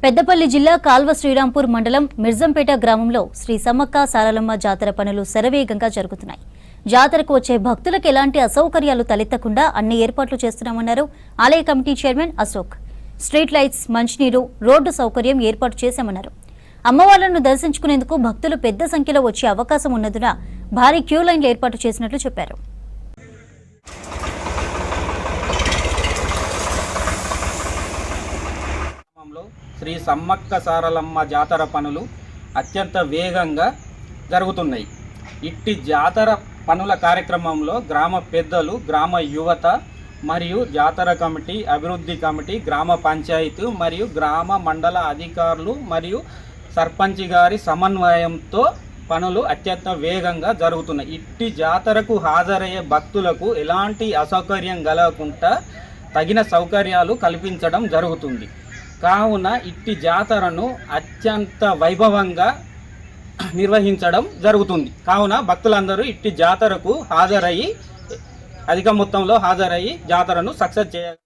పెద్దపల్లి జిల్లా కాల్వ శ్రీరాంపూర్ మండలం మిర్జంపేట గ్రామంలో శ్రీ సమ్మక్క సారలమ్మ జాతర పనులు శరవేగంగా జరుగుతున్నాయి. జాతరకు వచ్చే భక్తులకు ఎలాంటి అసౌకర్యాలు తలెత్తకుండా అన్ని ఏర్పాట్లు చేస్తున్నామన్నారు ఆలయ committee chairman Ashok. Street lights, మంచినీరు, రోడ్డు సౌకర్యం ఏర్పాటు చేశామన్నారు. అమ్మవార్లను దర్శించుకునేందుకు భక్తులు పెద్ద సంఖ్యలో వచ్చే అవకాశం ఉన్నందున భారీ క్యూ లైన్లు ఏర్పాటు చేసినట్లు చెప్పారు. శ్రీ సమ్మక్క సారలమ్మ జాతర పనులు అత్యంత వేగంగా జరుగుతున్నాయి. ఇట్టి జాతర పనుల కార్యక్రమంలో గ్రామ పెద్దలు, గ్రామ యువత మరియు జాతర కమిటీ, అభివృద్ధి కమిటీ, గ్రామ పంచాయతీ మరియు గ్రామ మండల అధికారులు మరియు సర్పంచ్ గారి సమన్వయంతో పనులు అత్యంత వేగంగా జరుగుతున్నాయి. ఇట్టి జాతరకు హాజరయ్యే భక్తులకు ఎలాంటి అసౌకర్యం కలగకుండా తగిన సౌకర్యాలు కల్పించడం జరుగుతుంది. కావున ఇట్టి జాతరను అత్యంత వైభవంగా నిర్వహించడం జరుగుతుంది. కావున భక్తులందరూ ఇట్టి జాతరకు హాజరయ్యి అధిక మొత్తంలో హాజరయ్యి జాతరను సక్సెస్ చేయాలి.